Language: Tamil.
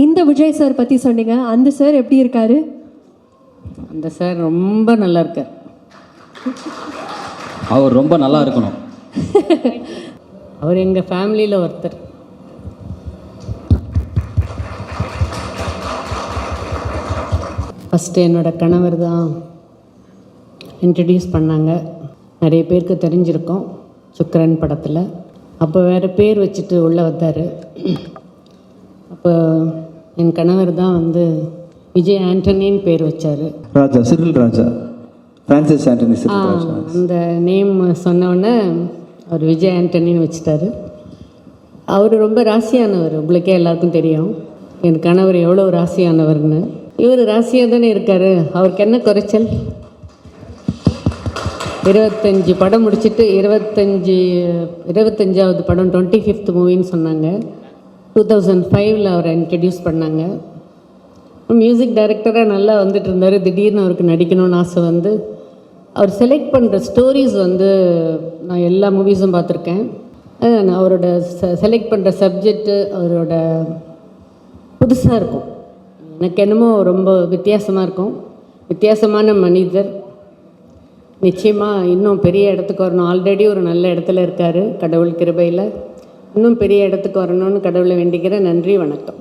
இந்த விஜய் சார் பற்றி சொன்னீங்க, அந்த சார் எப்படி இருக்காரு? அந்த சார் ரொம்ப நல்லா இருக்கார். அவர் ரொம்ப நல்லா இருக்கணும். அவர் எங்கள் ஃபேமிலியில் ஒருத்தர். ஃபஸ்ட்டு என்னோடய கணவர் தான் இன்ட்ரடியூஸ் பண்ணாங்க. நிறைய பேருக்கு தெரிஞ்சிருக்கோம் சுக்கரன் படத்தில். அப்போ வேறு பேர் வச்சுட்டு உள்ளே வந்தார். அப்போ என் கணவர் தான் வந்து விஜய் ஆண்டனின்னு பேர் வச்சார். ராஜா, சிறில் ராஜா, ஃப்ரான்சிஸ் ஆண்டனி சிறில் ராஜா. அந்த நேம் சொன்னோடனே அவர் விஜய் ஆண்டனின்னு வச்சுட்டாரு. அவர் ரொம்ப ராசியானவர், உங்களுக்கே எல்லாருக்கும் தெரியும் என் கணவர் எவ்வளோ ராசியானவர்னு. இவர் ராசியாக தானே இருக்கார், அவருக்கு என்ன குறைச்சல்? 25 படம் முடிச்சுட்டு 25வது படம் 25th மூவின்னு சொன்னாங்க. 2005 அவரை இன்ட்ரடியூஸ் பண்ணாங்க. மியூசிக் டைரக்டராக நல்லா வந்துட்டு இருந்தார். திடீர்னு அவருக்கு நடிக்கணும்னு ஆசை வந்து அவர் செலக்ட் பண்ணுற ஸ்டோரிஸ் வந்து நான் எல்லா மூவிஸும் பார்த்துருக்கேன். அவரோட செலக்ட் பண்ணுற சப்ஜெக்டு அவரோட புதுசாக இருக்கும். எனக்கு என்னமோ ரொம்ப வித்தியாசமாக இருக்கும். வித்தியாசமான மனிதர். நிச்சயமாக இன்னும் பெரிய இடத்துக்கு வரணும். ஆல்ரெடி ஒரு நல்ல இடத்துல இருக்கார் கடவுள் கிருபையில். இன்னும் பெரிய இடத்துக்கு வரணும்னு கடவுளை வேண்டிக்கிறேன். நன்றி, வணக்கம்.